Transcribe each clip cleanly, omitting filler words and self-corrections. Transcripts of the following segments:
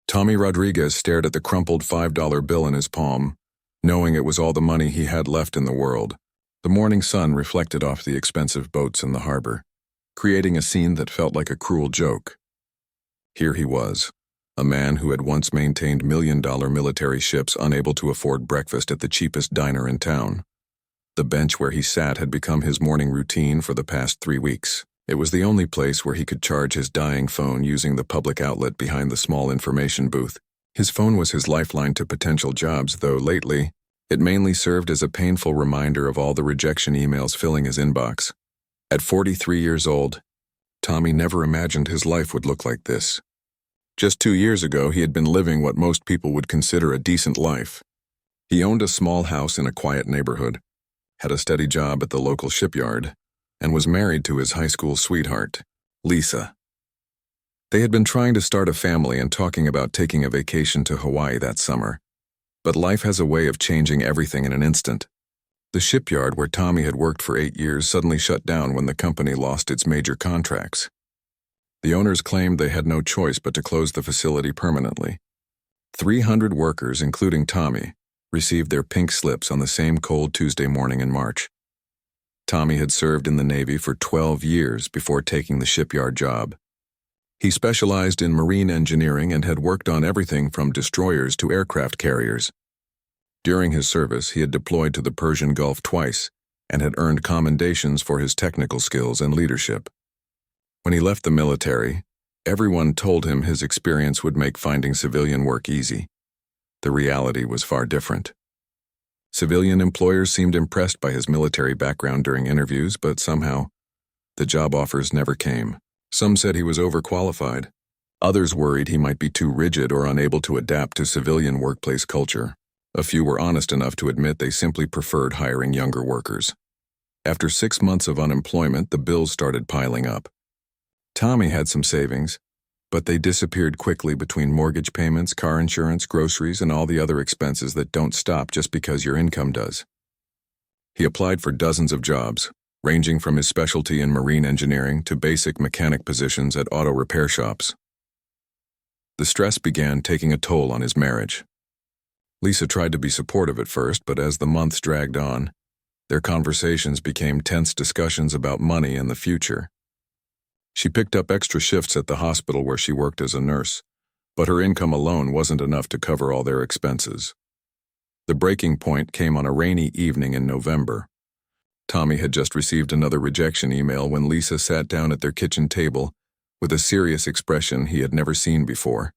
Tommy Rodriguez stared at the crumpled $5 bill in his palm, knowing it was all the money he had left in the world. The morning sun reflected off the expensive boats in the harbor, creating a scene that felt like a cruel joke. Here he was, a man who had once maintained million-dollar military ships unable to afford breakfast at the cheapest diner in town. The bench where he sat had become his morning routine for the past 3 weeks. It was the only place where he could charge his dying phone using the public outlet behind the small information booth. His phone was his lifeline to potential jobs, though lately, it mainly served as a painful reminder of all the rejection emails filling his inbox. At 43 years old, Tommy never imagined his life would look like this. Just 2 years ago, he had been living what most people would consider a decent life. He owned a small house in a quiet neighborhood, had a steady job at the local shipyard, and was married to his high school sweetheart, Lisa. They had been trying to start a family and talking about taking a vacation to Hawaii that summer. But life has a way of changing everything in an instant. The shipyard where Tommy had worked for 8 years suddenly shut down when the company lost its major contracts. The owners claimed they had no choice but to close the facility permanently. 300 workers, including Tommy, received their pink slips on the same cold Tuesday morning in March. Tommy had served in the Navy for 12 years before taking the shipyard job. He specialized in marine engineering and had worked on everything from destroyers to aircraft carriers. During his service, he had deployed to the Persian Gulf twice and had earned commendations for his technical skills and leadership. When he left the military, everyone told him his experience would make finding civilian work easy. The reality was far different. Civilian employers seemed impressed by his military background during interviews, but somehow, the job offers never came. Some said he was overqualified. Others worried he might be too rigid or unable to adapt to civilian workplace culture. A few were honest enough to admit they simply preferred hiring younger workers. After 6 months of unemployment, the bills started piling up. Tommy had some savings, but they disappeared quickly between mortgage payments, car insurance, groceries, and all the other expenses that don't stop just because your income does. He applied for dozens of jobs, ranging from his specialty in marine engineering to basic mechanic positions at auto repair shops. The stress began taking a toll on his marriage. Lisa tried to be supportive at first, but as the months dragged on, their conversations became tense discussions about money and the future. She picked up extra shifts at the hospital where she worked as a nurse, but her income alone wasn't enough to cover all their expenses. The breaking point came on a rainy evening in November. Tommy had just received another rejection email when Lisa sat down at their kitchen table with a serious expression he had never seen before.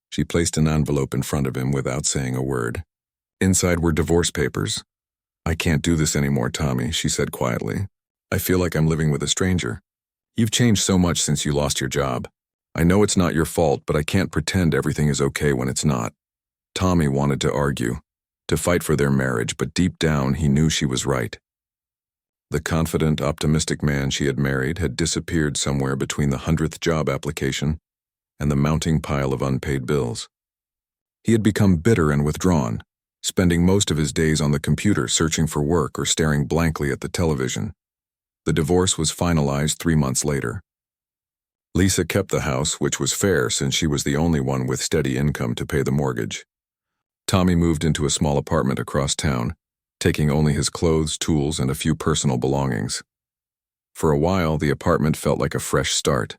She placed an envelope in front of him without saying a word. Inside were divorce papers. "I can't do this anymore, Tommy," she said quietly. "I feel like I'm living with a stranger. You've changed so much since you lost your job. I know it's not your fault, but I can't pretend everything is okay when it's not." Tommy wanted to argue, to fight for their marriage, but deep down he knew she was right. The confident, optimistic man she had married had disappeared somewhere between the 100th job application and the mounting pile of unpaid bills. He had become bitter and withdrawn, spending most of his days on the computer searching for work or staring blankly at the television. The divorce was finalized 3 months later. Lisa kept the house, which was fair since she was the only one with steady income to pay the mortgage. Tommy moved into a small apartment across town, taking only his clothes, tools, and a few personal belongings. For a while, the apartment felt like a fresh start.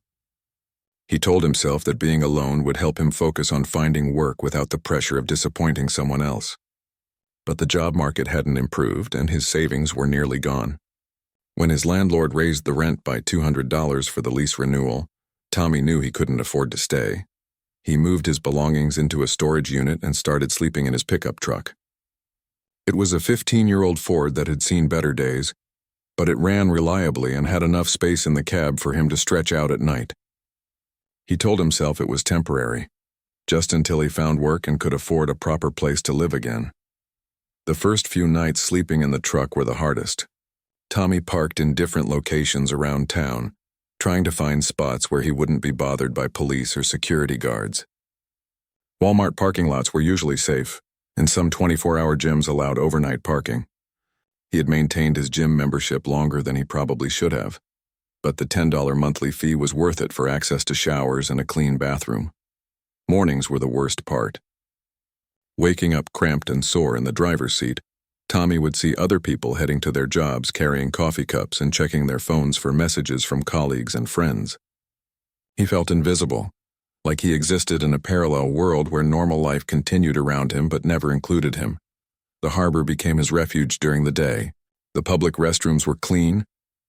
He told himself that being alone would help him focus on finding work without the pressure of disappointing someone else. But the job market hadn't improved, and his savings were nearly gone. When his landlord raised the rent by $200 for the lease renewal, Tommy knew he couldn't afford to stay. He moved his belongings into a storage unit and started sleeping in his pickup truck. It was a 15-year-old Ford that had seen better days, but it ran reliably and had enough space in the cab for him to stretch out at night. He told himself it was temporary, just until he found work and could afford a proper place to live again. The first few nights sleeping in the truck were the hardest. Tommy parked in different locations around town, trying to find spots where he wouldn't be bothered by police or security guards. Walmart parking lots were usually safe, and some 24-hour gyms allowed overnight parking. He had maintained his gym membership longer than he probably should have, but the $10 monthly fee was worth it for access to showers and a clean bathroom. Mornings were the worst part. Waking up cramped and sore in the driver's seat, Tommy would see other people heading to their jobs carrying coffee cups and checking their phones for messages from colleagues and friends. He felt invisible, like he existed in a parallel world where normal life continued around him but never included him. The harbor became his refuge during the day. The public restrooms were clean,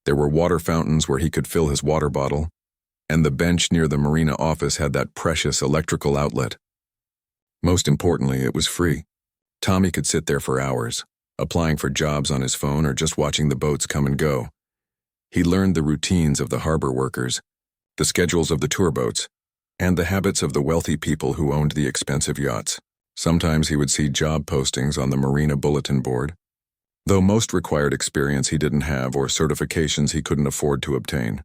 there were water fountains where he could fill his water bottle, and the bench near the marina office had that precious electrical outlet. Most importantly, it was free. Tommy could sit there for hours, applying for jobs on his phone or just watching the boats come and go. He learned the routines of the harbor workers, the schedules of the tour boats, and the habits of the wealthy people who owned the expensive yachts. Sometimes he would see job postings on the marina bulletin board, though most required experience he didn't have or certifications he couldn't afford to obtain.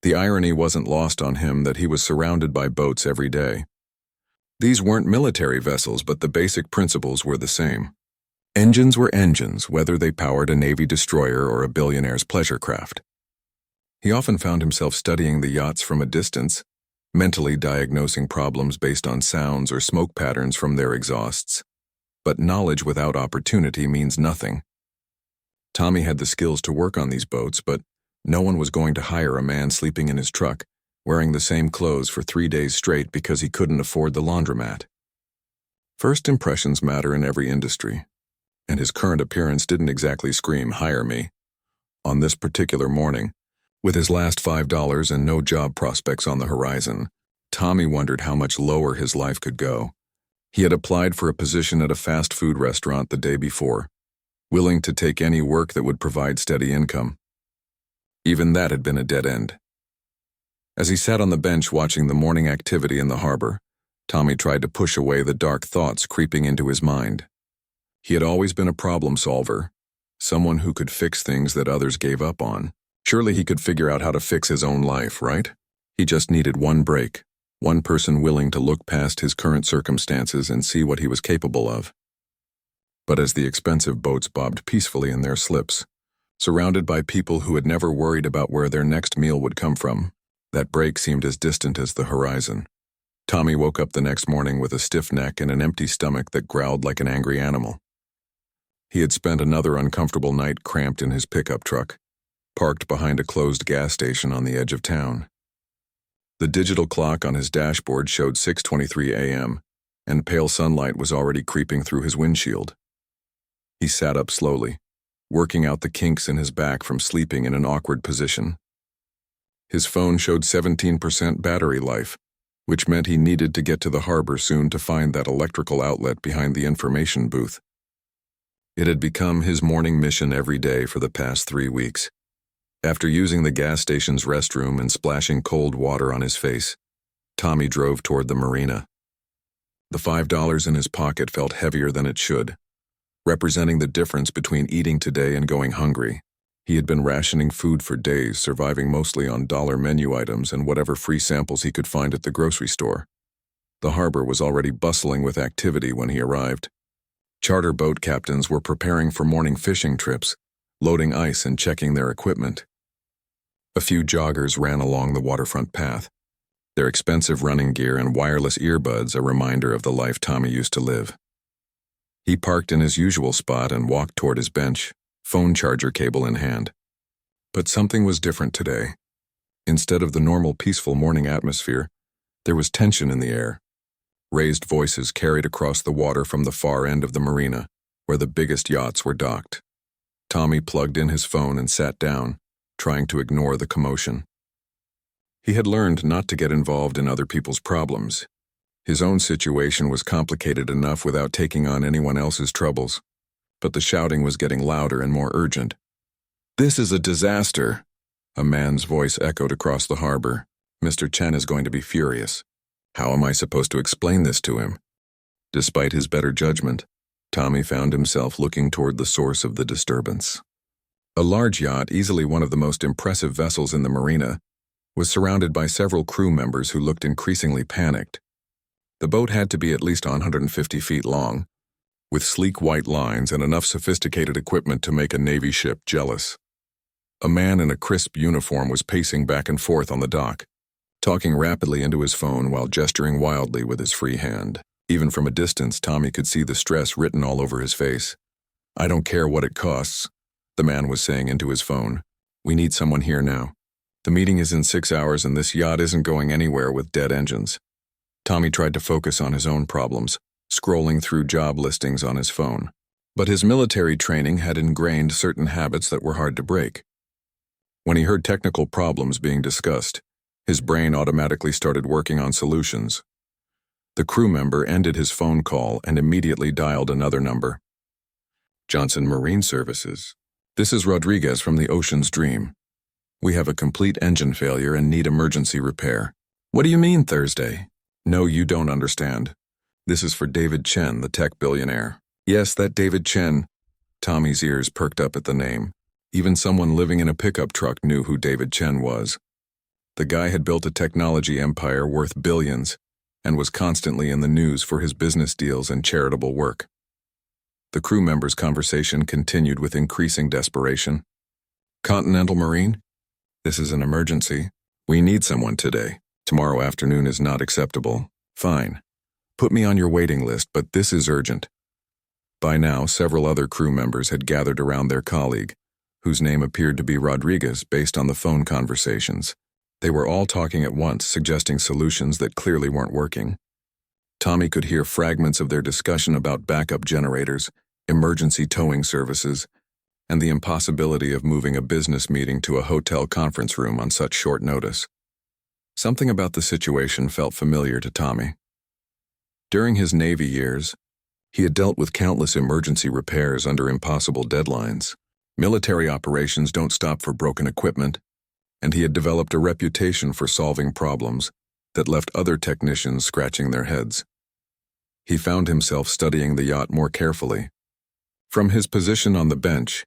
The irony wasn't lost on him that he was surrounded by boats every day. These weren't military vessels, but the basic principles were the same. Engines were engines, whether they powered a Navy destroyer or a billionaire's pleasure craft. He often found himself studying the yachts from a distance, mentally diagnosing problems based on sounds or smoke patterns from their exhausts. But knowledge without opportunity means nothing. Tommy had the skills to work on these boats, but no one was going to hire a man sleeping in his truck, wearing the same clothes for 3 days straight because he couldn't afford the laundromat. First impressions matter in every industry, and his current appearance didn't exactly scream, "Hire me." On this particular morning, with his last $5 and no job prospects on the horizon, Tommy wondered how much lower his life could go. He had applied for a position at a fast food restaurant the day before, willing to take any work that would provide steady income. Even that had been a dead end. As he sat on the bench watching the morning activity in the harbor, Tommy tried to push away the dark thoughts creeping into his mind. He had always been a problem solver, someone who could fix things that others gave up on. Surely he could figure out how to fix his own life, right? He just needed one break, one person willing to look past his current circumstances and see what he was capable of. But as the expensive boats bobbed peacefully in their slips, surrounded by people who had never worried about where their next meal would come from, that break seemed as distant as the horizon. Tommy woke up the next morning with a stiff neck and an empty stomach that growled like an angry animal. He had spent another uncomfortable night cramped in his pickup truck, parked behind a closed gas station on the edge of town. The digital clock on his dashboard showed 6:23 a.m., and pale sunlight was already creeping through his windshield. He sat up slowly, working out the kinks in his back from sleeping in an awkward position. His phone showed 17% battery life, which meant he needed to get to the harbor soon to find that electrical outlet behind the information booth. It had become his morning mission every day for the past 3 weeks. After using the gas station's restroom and splashing cold water on his face, Tommy drove toward the marina. The $5 in his pocket felt heavier than it should, representing the difference between eating today and going hungry. He had been rationing food for days, surviving mostly on dollar menu items and whatever free samples he could find at the grocery store. The harbor was already bustling with activity when he arrived. Charter boat captains were preparing for morning fishing trips, loading ice and checking their equipment. A few joggers ran along the waterfront path, their expensive running gear and wireless earbuds a reminder of the life Tommy used to live. He parked in his usual spot and walked toward his bench, phone charger cable in hand. But something was different today. Instead of the normal peaceful morning atmosphere, there was tension in the air. Raised voices carried across the water from the far end of the marina, where the biggest yachts were docked. Tommy plugged in his phone and sat down, trying to ignore the commotion. He had learned not to get involved in other people's problems. His own situation was complicated enough without taking on anyone else's troubles. But the shouting was getting louder and more urgent. "This is a disaster," a man's voice echoed across the harbor. "Mr. Chen is going to be furious. How am I supposed to explain this to him?" Despite his better judgment, Tommy found himself looking toward the source of the disturbance. A large yacht, easily one of the most impressive vessels in the marina, was surrounded by several crew members who looked increasingly panicked. The boat had to be at least 150 feet long, with sleek white lines and enough sophisticated equipment to make a Navy ship jealous. A man in a crisp uniform was pacing back and forth on the dock, talking rapidly into his phone while gesturing wildly with his free hand. Even from a distance, Tommy could see the stress written all over his face. "I don't care what it costs," the man was saying into his phone. "We need someone here now. The meeting is in 6 hours and this yacht isn't going anywhere with dead engines." Tommy tried to focus on his own problems, scrolling through job listings on his phone. But his military training had ingrained certain habits that were hard to break. When he heard technical problems being discussed, his brain automatically started working on solutions. The crew member ended his phone call and immediately dialed another number. "Johnson Marine Services. This is Rodriguez from the Ocean's Dream. We have a complete engine failure and need emergency repair." "What do you mean, Thursday?" "No, you don't understand. This is for David Chen, the tech billionaire." "Yes, that David Chen." Tommy's ears perked up at the name. Even someone living in a pickup truck knew who David Chen was. The guy had built a technology empire worth billions and was constantly in the news for his business deals and charitable work. The crew members' conversation continued with increasing desperation. "Continental Marine? This is an emergency. We need someone today. Tomorrow afternoon is not acceptable." "Fine. Put me on your waiting list, but this is urgent." By now, several other crew members had gathered around their colleague, whose name appeared to be Rodriguez based on the phone conversations. They were all talking at once, suggesting solutions that clearly weren't working. Tommy could hear fragments of their discussion about backup generators, emergency towing services, and the impossibility of moving a business meeting to a hotel conference room on such short notice. Something about the situation felt familiar to Tommy. During his Navy years, he had dealt with countless emergency repairs under impossible deadlines. Military operations don't stop for broken equipment, and he had developed a reputation for solving problems that left other technicians scratching their heads. He found himself studying the yacht more carefully. From his position on the bench,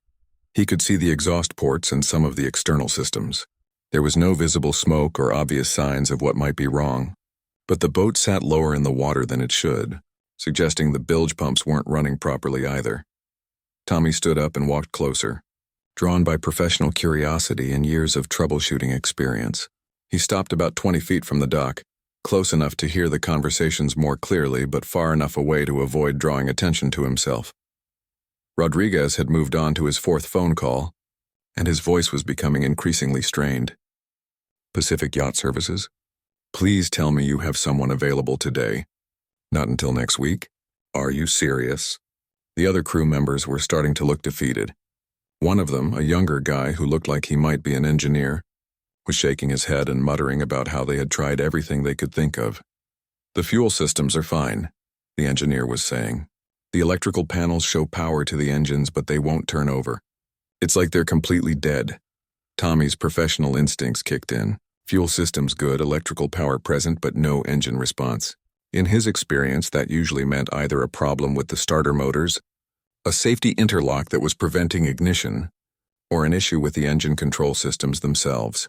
he could see the exhaust ports and some of the external systems. There was no visible smoke or obvious signs of what might be wrong, but the boat sat lower in the water than it should, suggesting the bilge pumps weren't running properly either. Tommy stood up and walked closer, drawn by professional curiosity and years of troubleshooting experience. He stopped about 20 feet from the dock, close enough to hear the conversations more clearly but far enough away to avoid drawing attention to himself. Rodriguez had moved on to his fourth phone call, and his voice was becoming increasingly strained. "Pacific Yacht Services? Please tell me you have someone available today. Not until next week? Are you serious?" The other crew members were starting to look defeated. One of them, a younger guy who looked like he might be an engineer, was shaking his head and muttering about how they had tried everything they could think of. "The fuel systems are fine," the engineer was saying. "The electrical panels show power to the engines, but they won't turn over. It's like they're completely dead." Tommy's professional instincts kicked in. Fuel systems good, electrical power present, but no engine response. In his experience, that usually meant either a problem with the starter motors, a safety interlock that was preventing ignition, or an issue with the engine control systems themselves.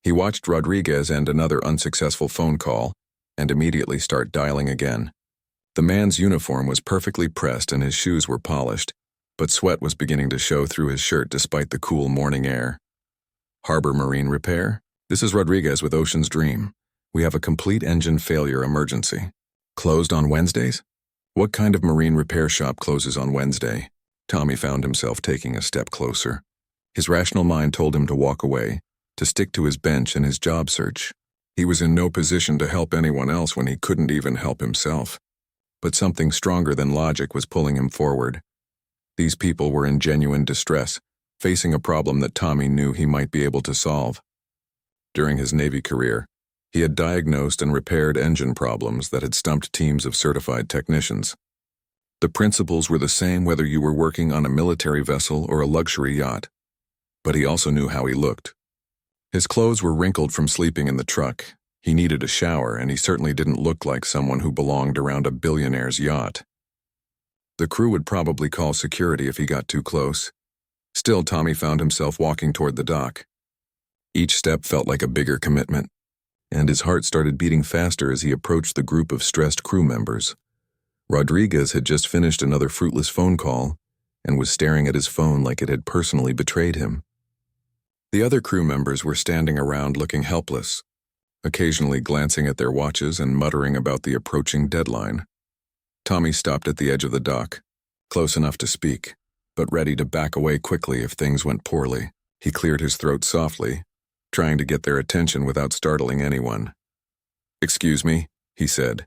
He watched Rodriguez end another unsuccessful phone call and immediately start dialing again. The man's uniform was perfectly pressed and his shoes were polished, but sweat was beginning to show through his shirt despite the cool morning air. "Harbor Marine Repair? This is Rodriguez with Ocean's Dream. We have a complete engine failure emergency. Closed on Wednesdays? What kind of marine repair shop closes on Wednesday?" Tommy found himself taking a step closer. His rational mind told him to walk away, to stick to his bench and his job search. He was in no position to help anyone else when he couldn't even help himself. But something stronger than logic was pulling him forward. These people were in genuine distress, facing a problem that Tommy knew he might be able to solve. During his Navy career, he had diagnosed and repaired engine problems that had stumped teams of certified technicians. The principles were the same whether you were working on a military vessel or a luxury yacht. But he also knew how he looked. His clothes were wrinkled from sleeping in the truck. He needed a shower, and he certainly didn't look like someone who belonged around a billionaire's yacht. The crew would probably call security if he got too close. Still, Tommy found himself walking toward the dock. Each step felt like a bigger commitment, and his heart started beating faster as he approached the group of stressed crew members. Rodriguez had just finished another fruitless phone call and was staring at his phone like it had personally betrayed him. The other crew members were standing around looking helpless. occasionally glancing at their watches and muttering about the approaching deadline. Tommy stopped at the edge of the dock, close enough to speak, but ready to back away quickly if things went poorly. He cleared his throat softly, trying to get their attention without startling anyone. "Excuse me," he said,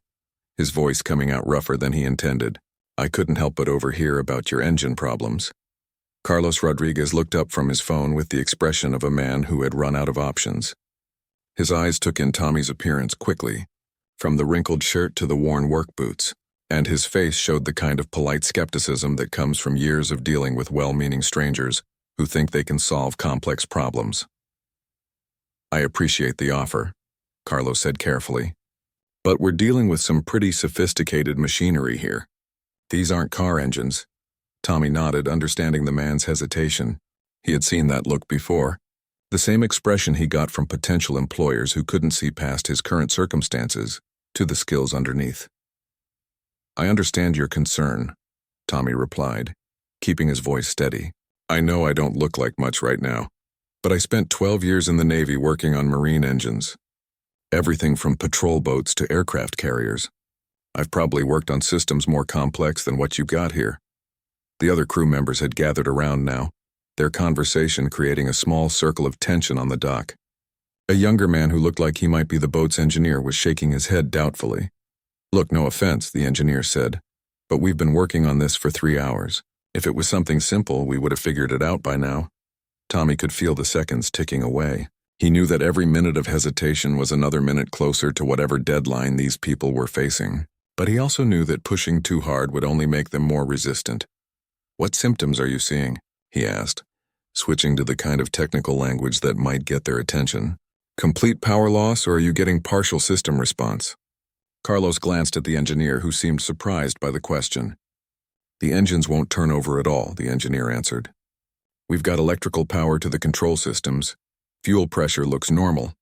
his voice coming out rougher than he intended. "I couldn't help but overhear about your engine problems." Carlos Rodriguez looked up from his phone with the expression of a man who had run out of options. His eyes took in Tommy's appearance quickly, from the wrinkled shirt to the worn work boots, and his face showed the kind of polite skepticism that comes from years of dealing with well-meaning strangers who think they can solve complex problems. "I appreciate the offer," Carlos said carefully, "but we're dealing with some pretty sophisticated machinery here. These aren't car engines." Tommy nodded, understanding the man's hesitation. He had seen that look before, the same expression he got from potential employers who couldn't see past his current circumstances to the skills underneath. "I understand your concern," Tommy replied, keeping his voice steady. "I know I don't look like much right now, but I spent 12 years in the Navy working on marine engines. Everything from patrol boats to aircraft carriers. I've probably worked on systems more complex than what you got here." The other crew members had gathered around now, their conversation creating a small circle of tension on the dock. A younger man who looked like he might be the boat's engineer was shaking his head doubtfully. "Look, no offense," the engineer said, "but we've been working on this for 3 hours. If it was something simple, we would have figured it out by now." Tommy could feel the seconds ticking away. He knew that every minute of hesitation was another minute closer to whatever deadline these people were facing. But he also knew that pushing too hard would only make them more resistant. "What symptoms are you seeing?" he asked, switching to the kind of technical language that might get their attention. "Complete power loss, or are you getting partial system response?" Carlos glanced at the engineer, who seemed surprised by the question. "The engines won't turn over at all," the engineer answered. "We've got electrical power to the control systems. Fuel pressure looks normal,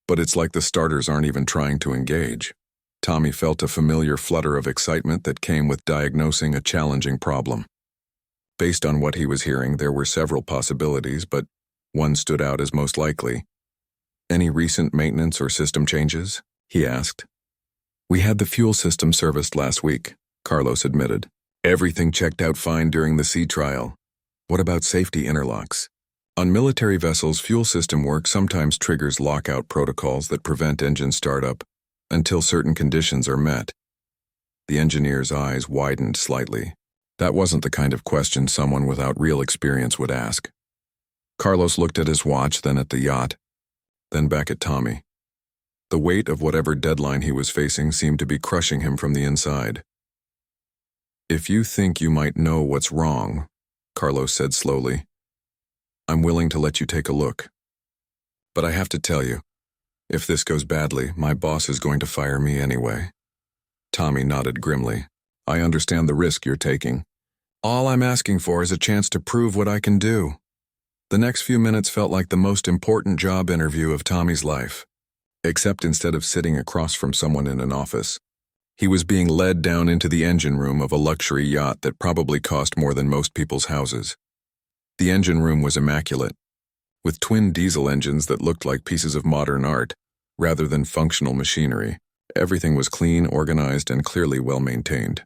but it's like the starters aren't even trying to engage." Tommy felt a familiar flutter of excitement that came with diagnosing a challenging problem. Based on what he was hearing, there were several possibilities, but one stood out as most likely. "Any recent maintenance or system changes?" he asked. "We had the fuel system serviced last week," Carlos admitted. "Everything checked out fine during the sea trial. What about safety interlocks?" On military vessels, fuel system work sometimes triggers lockout protocols that prevent engine startup until certain conditions are met. The engineer's eyes widened slightly. That wasn't the kind of question someone without real experience would ask. Carlos looked at his watch, then at the yacht, then back at Tommy. The weight of whatever deadline he was facing seemed to be crushing him from the inside. "If you think you might know what's wrong," Carlos said slowly, "I'm willing to let you take a look. But I have to tell you, if this goes badly, my boss is going to fire me anyway." Tommy nodded grimly. "I understand the risk you're taking. All I'm asking for is a chance to prove what I can do." The next few minutes felt like the most important job interview of Tommy's life, except instead of sitting across from someone in an office, he was being led down into the engine room of a luxury yacht that probably cost more than most people's houses. The engine room was immaculate, with twin diesel engines that looked like pieces of modern art rather than functional machinery. Everything was clean, organized, and clearly well-maintained.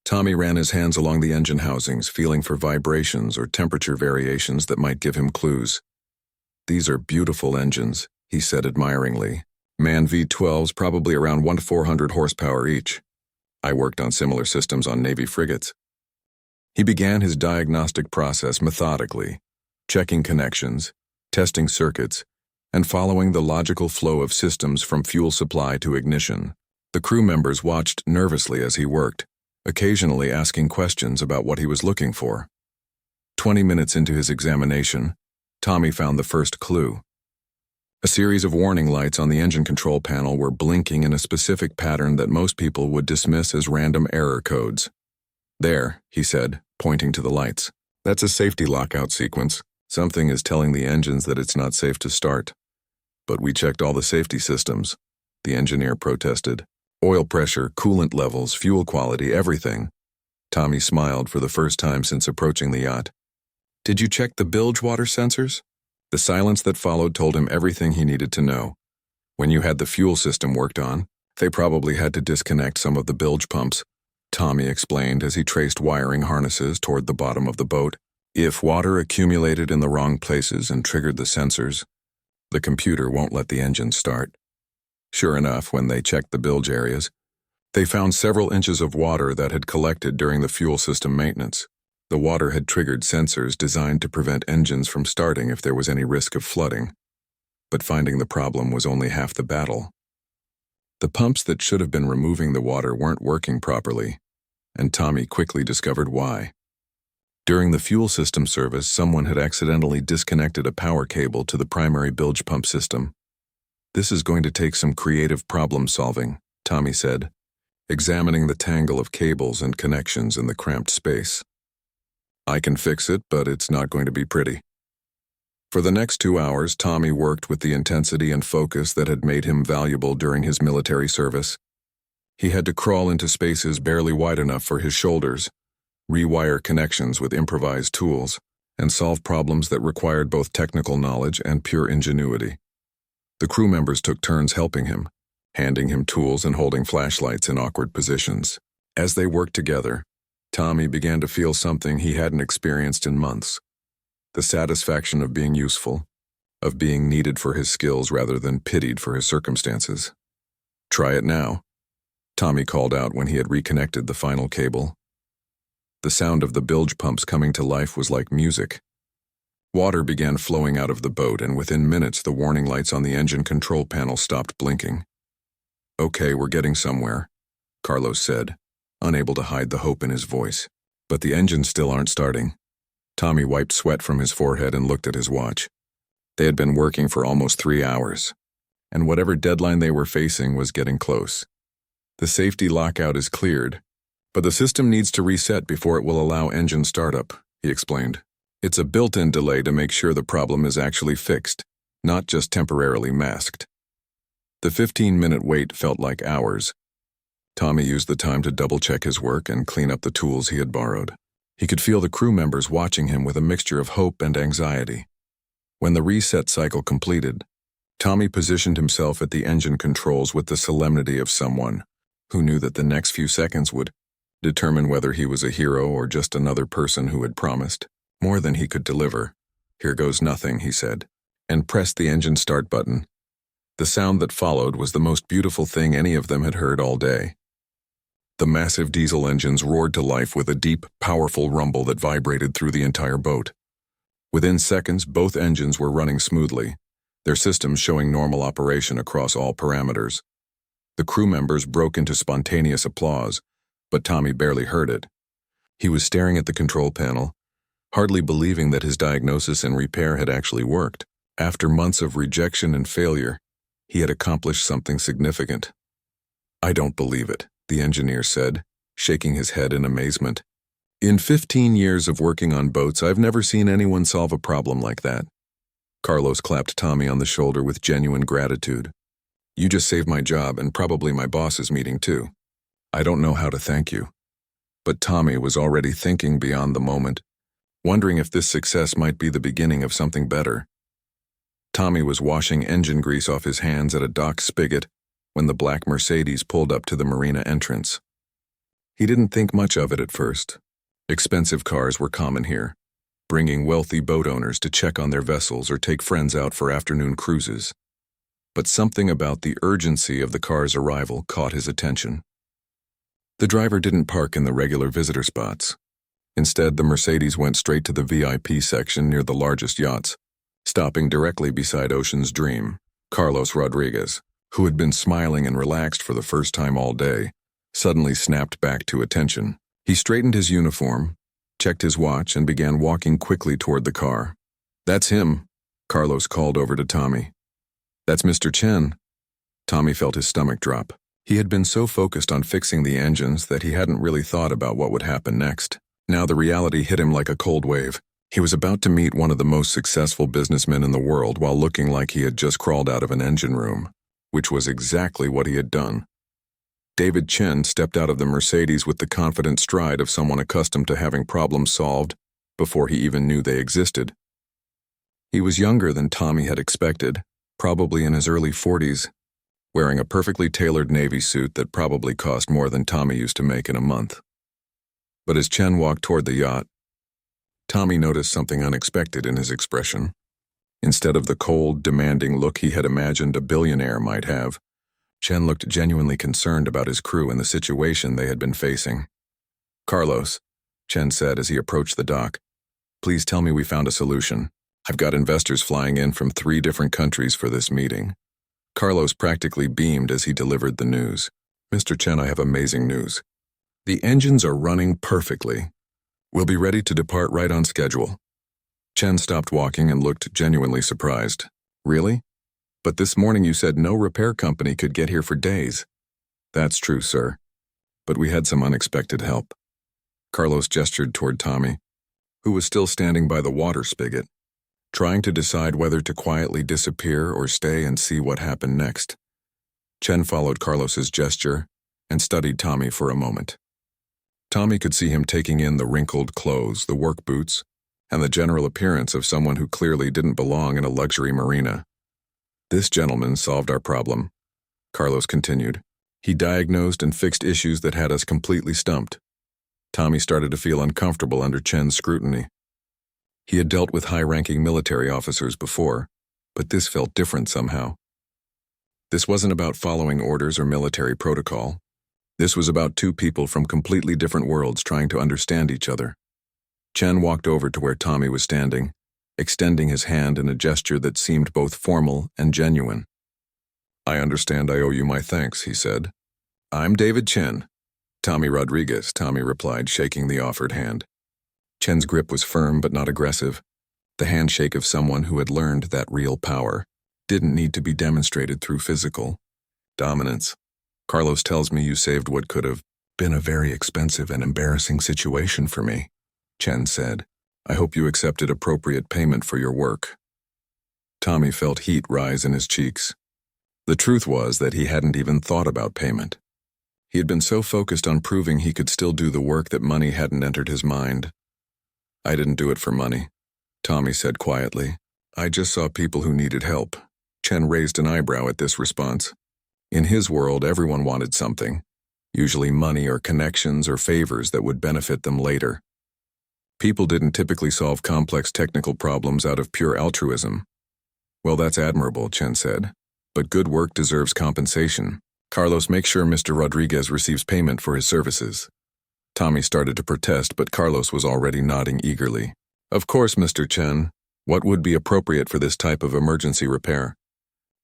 Tommy ran his hands along the engine housings, feeling for vibrations or temperature variations that might give him clues. "These are beautiful engines," he said admiringly. "MAN V12s, probably around 1 to 400 horsepower each. I worked on similar systems on Navy frigates." He began his diagnostic process methodically, checking connections, testing circuits, and following the logical flow of systems from fuel supply to ignition. The crew members watched nervously as he worked, occasionally asking questions about what he was looking for. 20 minutes into his examination, Tommy found the first clue. A series of warning lights on the engine control panel were blinking in a specific pattern that most people would dismiss as random error codes. "There," he said, pointing to the lights. "That's a safety lockout sequence. Something is telling the engines that it's not safe to start." "But we checked all the safety systems," the engineer protested. "Oil pressure, coolant levels, fuel quality, everything." Tommy smiled for the first time since approaching the yacht. "Did you check the bilge water sensors?" The silence that followed told him everything he needed to know. When you had the fuel system worked on, they probably had to disconnect some of the bilge pumps, Tommy explained as he traced wiring harnesses toward the bottom of the boat. If water accumulated in the wrong places and triggered the sensors, the computer won't let the engine start. Sure enough, when they checked the bilge areas, they found several inches of water that had collected during the fuel system maintenance. The water had triggered sensors designed to prevent engines from starting if there was any risk of flooding. But finding the problem was only half the battle. The pumps that should have been removing the water weren't working properly, and Tommy quickly discovered why. During the fuel system service, someone had accidentally disconnected a power cable to the primary bilge pump system. "This is going to take some creative problem solving," Tommy said, examining the tangle of cables and connections in the cramped space. "I can fix it, but it's not going to be pretty." For the next 2 hours, Tommy worked with the intensity and focus that had made him valuable during his military service. He had to crawl into spaces barely wide enough for his shoulders, rewire connections with improvised tools, and solve problems that required both technical knowledge and pure ingenuity. The crew members took turns helping him, handing him tools and holding flashlights in awkward positions. As they worked together, Tommy began to feel something he hadn't experienced in months: the satisfaction of being useful, of being needed for his skills rather than pitied for his circumstances. "Try it now," Tommy called out when he had reconnected the final cable. The sound of the bilge pumps coming to life was like music. Water began flowing out of the boat, and within minutes the warning lights on the engine control panel stopped blinking. "Okay, we're getting somewhere," Carlos said, unable to hide the hope in his voice. "But the engines still aren't starting." Tommy wiped sweat from his forehead and looked at his watch. They had been working for almost 3 hours, and whatever deadline they were facing was getting close. "The safety lockout is cleared, but the system needs to reset before it will allow engine startup," he explained. "It's a built-in delay to make sure the problem is actually fixed, not just temporarily masked." The 15-minute wait felt like hours. Tommy used the time to double-check his work and clean up the tools he had borrowed. He could feel the crew members watching him with a mixture of hope and anxiety. When the reset cycle completed, Tommy positioned himself at the engine controls with the solemnity of someone who knew that the next few seconds would determine whether he was a hero or just another person who had promised more than he could deliver. "Here goes nothing," he said, and pressed the engine start button. The sound that followed was the most beautiful thing any of them had heard all day. The massive diesel engines roared to life with a deep, powerful rumble that vibrated through the entire boat. Within seconds, both engines were running smoothly, their systems showing normal operation across all parameters. The crew members broke into spontaneous applause, but Tommy barely heard it. He was staring at the control panel, hardly believing that his diagnosis and repair had actually worked. After months of rejection and failure, he had accomplished something significant. "I don't believe it," the engineer said, shaking his head in amazement. "In 15 years of working on boats, I've never seen anyone solve a problem like that." Carlos clapped Tommy on the shoulder with genuine gratitude. "You just saved my job and probably my boss's meeting too. I don't know how to thank you." But Tommy was already thinking beyond the moment, wondering if this success might be the beginning of something better. Tommy was washing engine grease off his hands at a dock spigot when the black Mercedes pulled up to the marina entrance. He didn't think much of it at first. Expensive cars were common here, bringing wealthy boat owners to check on their vessels or take friends out for afternoon cruises. But something about the urgency of the car's arrival caught his attention. The driver didn't park in the regular visitor spots. Instead, the Mercedes went straight to the VIP section near the largest yachts, stopping directly beside Ocean's Dream. Carlos Rodriguez, who had been smiling and relaxed for the first time all day, suddenly snapped back to attention. He straightened his uniform, checked his watch, and began walking quickly toward the car. "That's him," Carlos called over to Tommy. "That's Mr. Chen." Tommy felt his stomach drop. He had been so focused on fixing the engines that he hadn't really thought about what would happen next. Now the reality hit him like a cold wave. He was about to meet one of the most successful businessmen in the world while looking like he had just crawled out of an engine room, which was exactly what he had done. David Chen stepped out of the Mercedes with the confident stride of someone accustomed to having problems solved before he even knew they existed. He was younger than Tommy had expected, probably in his early 40s, wearing a perfectly tailored navy suit that probably cost more than Tommy used to make in a month. But as Chen walked toward the yacht, Tommy noticed something unexpected in his expression. Instead of the cold, demanding look he had imagined a billionaire might have, Chen looked genuinely concerned about his crew and the situation they had been facing. "Carlos," Chen said as he approached the dock, "please tell me we found a solution. I've got investors flying in from 3 different countries for this meeting." Carlos practically beamed as he delivered the news. "Mr. Chen, I have amazing news. The engines are running perfectly. We'll be ready to depart right on schedule." Chen stopped walking and looked genuinely surprised. "Really? But this morning you said no repair company could get here for days." "That's true, sir. But we had some unexpected help." Carlos gestured toward Tommy, who was still standing by the water spigot, trying to decide whether to quietly disappear or stay and see what happened next. Chen followed Carlos's gesture and studied Tommy for a moment. Tommy could see him taking in the wrinkled clothes, the work boots, and the general appearance of someone who clearly didn't belong in a luxury marina. "This gentleman solved our problem," Carlos continued. "He diagnosed and fixed issues that had us completely stumped." Tommy started to feel uncomfortable under Chen's scrutiny. He had dealt with high-ranking military officers before, but this felt different somehow. This wasn't about following orders or military protocol. This was about 2 people from completely different worlds trying to understand each other. Chen walked over to where Tommy was standing, extending his hand in a gesture that seemed both formal and genuine. "I understand I owe you my thanks," he said. "I'm David Chen." "Tommy Rodriguez," Tommy replied, shaking the offered hand. Chen's grip was firm but not aggressive, the handshake of someone who had learned that real power didn't need to be demonstrated through physical dominance. "Carlos tells me you saved what could have been a very expensive and embarrassing situation for me," Chen said. "I hope you accepted appropriate payment for your work." Tommy felt heat rise in his cheeks. The truth was that he hadn't even thought about payment. He had been so focused on proving he could still do the work that money hadn't entered his mind. "I didn't do it for money," Tommy said quietly. "I just saw people who needed help." Chen raised an eyebrow at this response. In his world, everyone wanted something, usually money or connections or favors that would benefit them later. People didn't typically solve complex technical problems out of pure altruism. "Well, that's admirable," Chen said. "But good work deserves compensation. Carlos, make sure Mr. Rodriguez receives payment for his services." Tommy started to protest, but Carlos was already nodding eagerly. "Of course, Mr. Chen. What would be appropriate for this type of emergency repair?"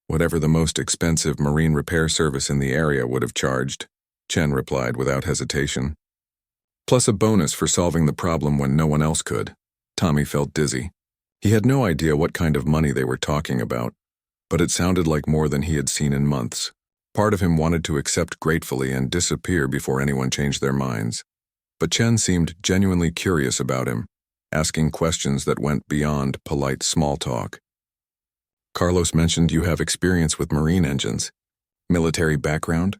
"Whatever the most expensive marine repair service in the area would have charged," Chen replied without hesitation. "Plus a bonus for solving the problem when no one else could." Tommy felt dizzy. He had no idea what kind of money they were talking about, but it sounded like more than he had seen in months. Part of him wanted to accept gratefully and disappear before anyone changed their minds. But Chen seemed genuinely curious about him, asking questions that went beyond polite small talk. "Carlos mentioned you have experience with marine engines. Military background?"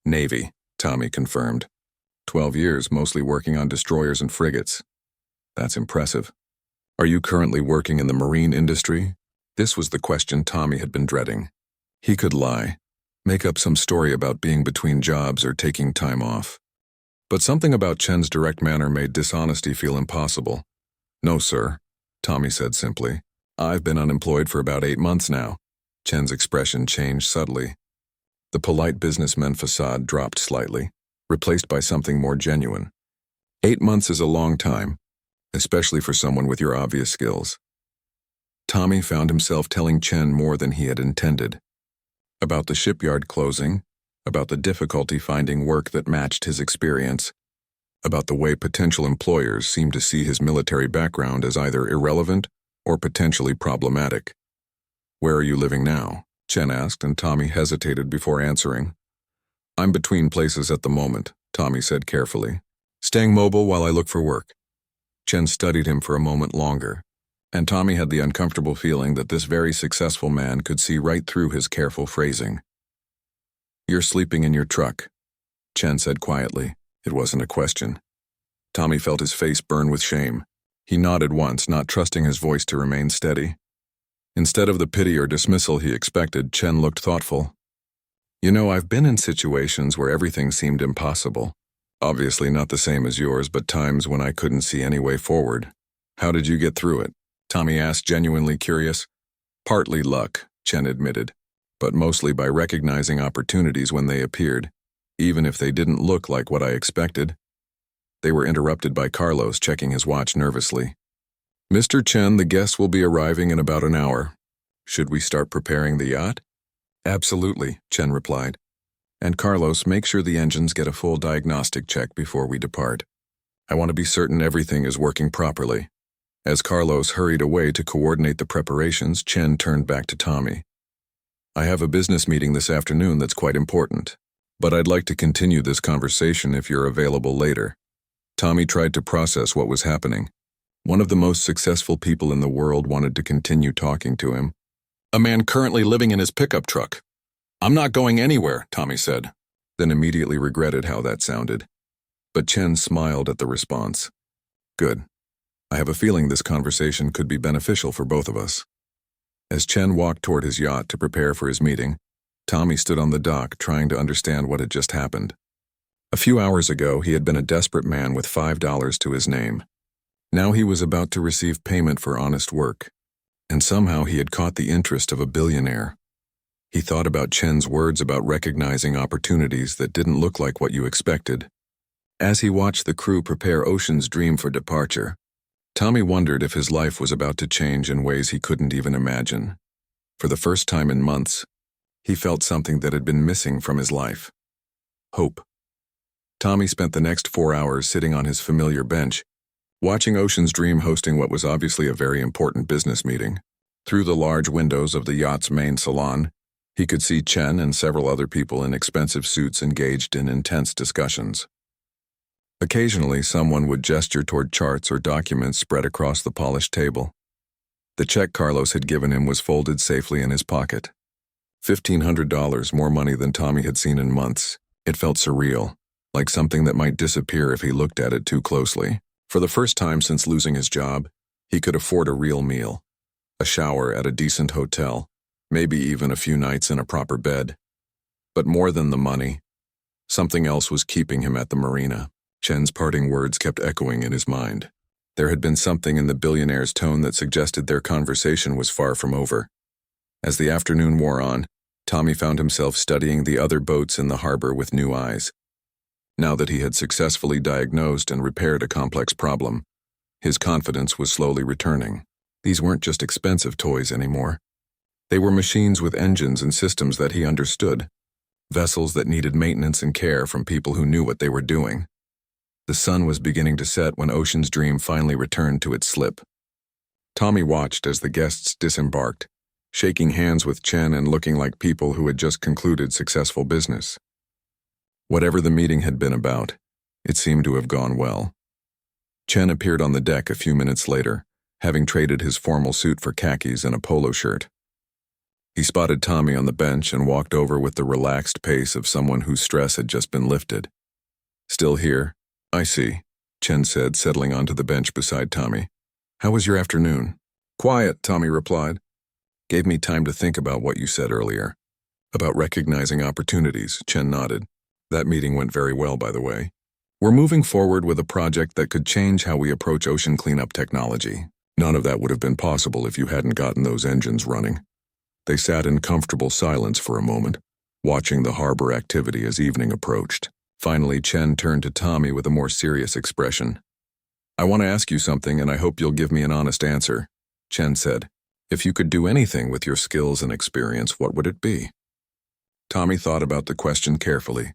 "Navy," Tommy confirmed. 12 years, mostly working on destroyers and frigates." "That's impressive. Are you currently working in the marine industry?" This was the question Tommy had been dreading. He could lie, make up some story about being between jobs or taking time off. But something about Chen's direct manner made dishonesty feel impossible. "No, sir," Tommy said simply. "I've been unemployed for about 8 months now." Chen's expression changed subtly. The polite businessman facade dropped slightly, replaced by something more genuine. 8 months is a long time, especially for someone with your obvious skills. Tommy found himself telling Chen more than he had intended. About the shipyard closing, about the difficulty finding work that matched his experience, about the way potential employers seemed to see his military background as either irrelevant or potentially problematic. "Where are you living now?" Chen asked, and Tommy hesitated before answering. "I'm between places at the moment," Tommy said carefully. "Staying mobile while I look for work." Chen studied him for a moment longer, and Tommy had the uncomfortable feeling that this very successful man could see right through his careful phrasing. "You're sleeping in your truck," Chen said quietly. It wasn't a question. Tommy felt his face burn with shame. He nodded once, not trusting his voice to remain steady. Instead of the pity or dismissal he expected, Chen looked thoughtful. You know, I've been in situations where everything seemed impossible. Obviously not the same as yours, but times when I couldn't see any way forward. How did you get through it? Tommy asked, genuinely curious. Partly luck, Chen admitted, but mostly by recognizing opportunities when they appeared, even if they didn't look like what I expected. They were interrupted by Carlos checking his watch nervously. Mr. Chen, the guests will be arriving in about an hour. Should we start preparing the yacht? Absolutely, Chen replied. And Carlos, make sure the engines get a full diagnostic check before we depart. I want to be certain everything is working properly. As Carlos hurried away to coordinate the preparations, Chen turned back to Tommy. I have a business meeting this afternoon that's quite important, but I'd like to continue this conversation if you're available later. Tommy tried to process what was happening. One of the most successful people in the world wanted to continue talking to him. A man currently living in his pickup truck. I'm not going anywhere, Tommy said, then immediately regretted how that sounded. But Chen smiled at the response. Good. I have a feeling this conversation could be beneficial for both of us. As Chen walked toward his yacht to prepare for his meeting, Tommy stood on the dock trying to understand what had just happened. A few hours ago, he had been a desperate man with $5 to his name. Now he was about to receive payment for honest work, and somehow he had caught the interest of a billionaire. He thought about Chen's words about recognizing opportunities that didn't look like what you expected. As he watched the crew prepare Ocean's dream for departure, Tommy wondered if his life was about to change in ways he couldn't even imagine. For the first time in months, he felt something that had been missing from his life. Hope. Tommy spent the next 4 hours sitting on his familiar bench, watching Ocean's Dream hosting what was obviously a very important business meeting. Through the large windows of the yacht's main salon, he could see Chen and several other people in expensive suits engaged in intense discussions. Occasionally, someone would gesture toward charts or documents spread across the polished table. The check Carlos had given him was folded safely in his pocket. $1,500, more money than Tommy had seen in months. It felt surreal, like something that might disappear if he looked at it too closely. For the first time since losing his job, he could afford a real meal, a shower at a decent hotel, maybe even a few nights in a proper bed. But more than the money, something else was keeping him at the marina. Chen's parting words kept echoing in his mind. There had been something in the billionaire's tone that suggested their conversation was far from over. As the afternoon wore on, Tommy found himself studying the other boats in the harbor with new eyes. Now that he had successfully diagnosed and repaired a complex problem, his confidence was slowly returning. These weren't just expensive toys anymore. They were machines with engines and systems that he understood, vessels that needed maintenance and care from people who knew what they were doing. The sun was beginning to set when Ocean's Dream finally returned to its slip. Tommy watched as the guests disembarked, shaking hands with Chen and looking like people who had just concluded successful business. Whatever the meeting had been about, it seemed to have gone well. Chen appeared on the deck a few minutes later, having traded his formal suit for khakis and a polo shirt. He spotted Tommy on the bench and walked over with the relaxed pace of someone whose stress had just been lifted. Still here? I see, Chen said, settling onto the bench beside Tommy. How was your afternoon? Quiet, Tommy replied. Gave me time to think about what you said earlier. About recognizing opportunities, Chen nodded. That meeting went very well, by the way. We're moving forward with a project that could change how we approach ocean cleanup technology. None of that would have been possible if you hadn't gotten those engines running. They sat in comfortable silence for a moment, watching the harbor activity as evening approached. Finally, Chen turned to Tommy with a more serious expression. I want to ask you something, and I hope you'll give me an honest answer, Chen said. If you could do anything with your skills and experience, what would it be? Tommy thought about the question carefully.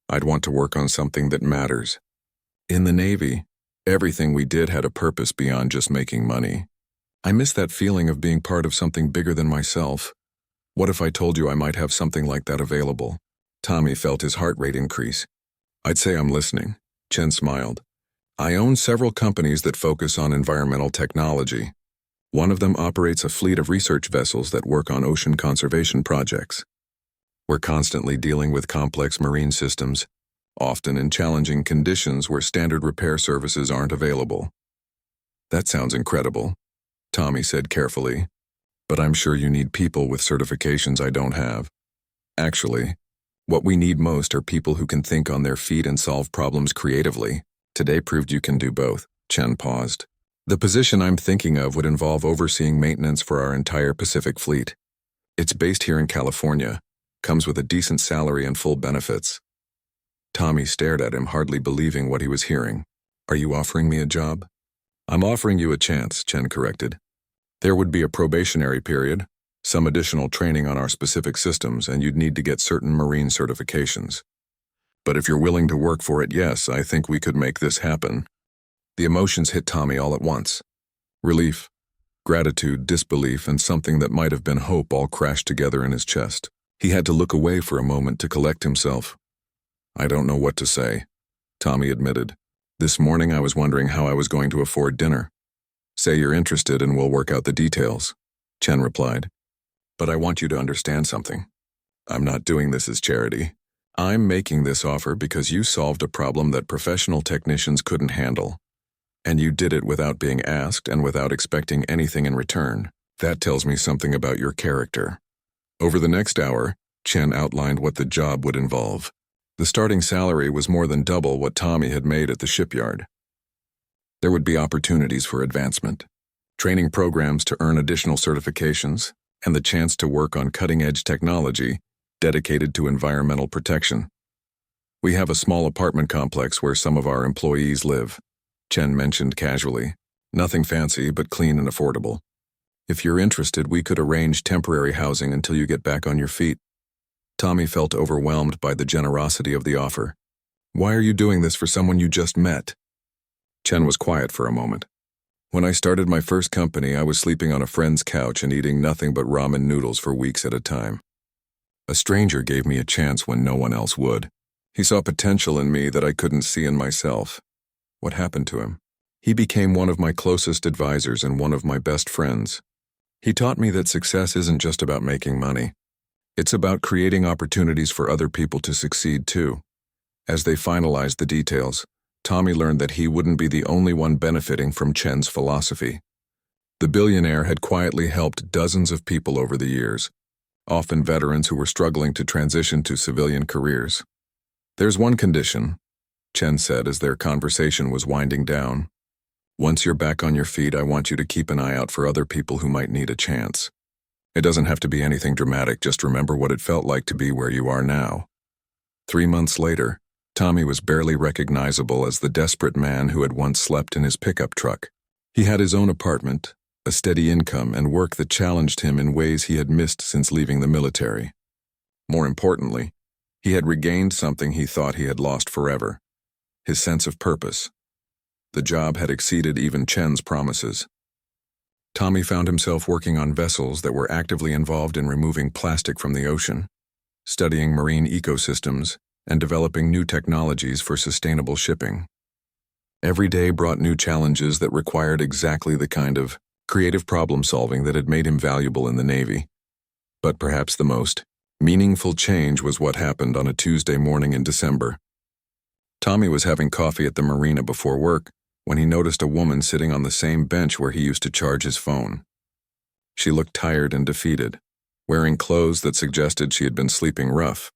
I'd want to work on something that matters. In the Navy, everything we did had a purpose beyond just making money. I miss that feeling of being part of something bigger than myself. What if I told you I might have something like that available? Tommy felt his heart rate increase. I'd say I'm listening, Chen smiled. I own several companies that focus on environmental technology. One of them operates a fleet of research vessels that work on ocean conservation projects. We're constantly dealing with complex marine systems, often in challenging conditions where standard repair services aren't available. That sounds incredible, Tommy said carefully, but I'm sure you need people with certifications I don't have. Actually, What we need most are people who can think on their feet and solve problems creatively. Today proved you can do both. Chen paused. The position I'm thinking of would involve overseeing maintenance for our entire Pacific fleet. It's based here in California, comes with a decent salary and full benefits. Tommy stared at him, hardly believing what he was hearing. Are you offering me a job? I'm offering you a chance, Chen corrected. There would be a probationary period, some additional training on our specific systems, and you'd need to get certain marine certifications. But if you're willing to work for it, yes, I think we could make this happen. The emotions hit Tommy all at once. Relief, gratitude, disbelief, and something that might have been hope all crashed together in his chest. He had to look away for a moment to collect himself. I don't know what to say, Tommy admitted. This morning I was wondering how I was going to afford dinner. Say you're interested and we'll work out the details, Chen replied. But I want you to understand something. I'm not doing this as charity. I'm making this offer because you solved a problem that professional technicians couldn't handle. And you did it without being asked and without expecting anything in return. That tells me something about your character. Over the next hour, Chen outlined what the job would involve. The starting salary was more than double what Tommy had made at the shipyard. There would be opportunities for advancement, training programs to earn additional certifications, and the chance to work on cutting-edge technology dedicated to environmental protection. We have a small apartment complex where some of our employees live, Chen mentioned casually. Nothing fancy, but clean and affordable. If you're interested, we could arrange temporary housing until you get back on your feet. Tommy felt overwhelmed by the generosity of the offer. Why are you doing this for someone you just met? Chen was quiet for a moment. When I started my first company, I was sleeping on a friend's couch and eating nothing but ramen noodles for weeks at a time. A stranger gave me a chance when no one else would. He saw potential in me that I couldn't see in myself. What happened to him? He became one of my closest advisors and one of my best friends. He taught me that success isn't just about making money. It's about creating opportunities for other people to succeed too. As they finalized the details, Tommy learned that he wouldn't be the only one benefiting from Chen's philosophy. The billionaire had quietly helped dozens of people over the years, often veterans who were struggling to transition to civilian careers. There's one condition, Chen said as their conversation was winding down. Once you're back on your feet, I want you to keep an eye out for other people who might need a chance. It doesn't have to be anything dramatic, just remember what it felt like to be where you are now. 3 months later, Tommy was barely recognizable as the desperate man who had once slept in his pickup truck. He had his own apartment, a steady income, and work that challenged him in ways he had missed since leaving the military. More importantly, he had regained something he thought he had lost forever: his sense of purpose. The job had exceeded even Chen's promises. Tommy found himself working on vessels that were actively involved in removing plastic from the ocean, studying marine ecosystems, and developing new technologies for sustainable shipping. Every day brought new challenges that required exactly the kind of creative problem-solving that had made him valuable in the Navy. But perhaps the most meaningful change was what happened on a Tuesday morning in December. Tommy was having coffee at the marina before work when he noticed a woman sitting on the same bench where he used to charge his phone. She looked tired and defeated, wearing clothes that suggested she had been sleeping rough.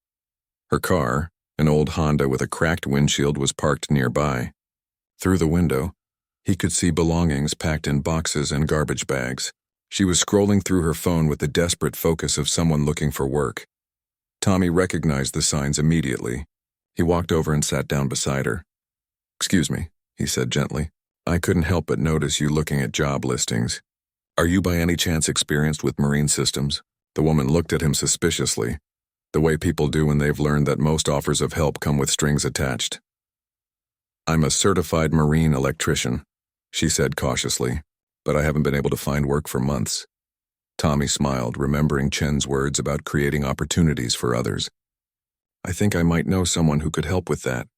Her car, an old Honda with a cracked windshield, was parked nearby. Through the window, he could see belongings packed in boxes and garbage bags. She was scrolling through her phone with the desperate focus of someone looking for work. Tommy recognized the signs immediately. He walked over and sat down beside her. "Excuse me," he said gently. "I couldn't help but notice you looking at job listings. Are you by any chance experienced with marine systems?" The woman looked at him suspiciously, the way people do when they've learned that most offers of help come with strings attached. "I'm a certified marine electrician," she said cautiously, "but I haven't been able to find work for months." Tommy smiled, remembering Chen's words about creating opportunities for others. "I think I might know someone who could help with that."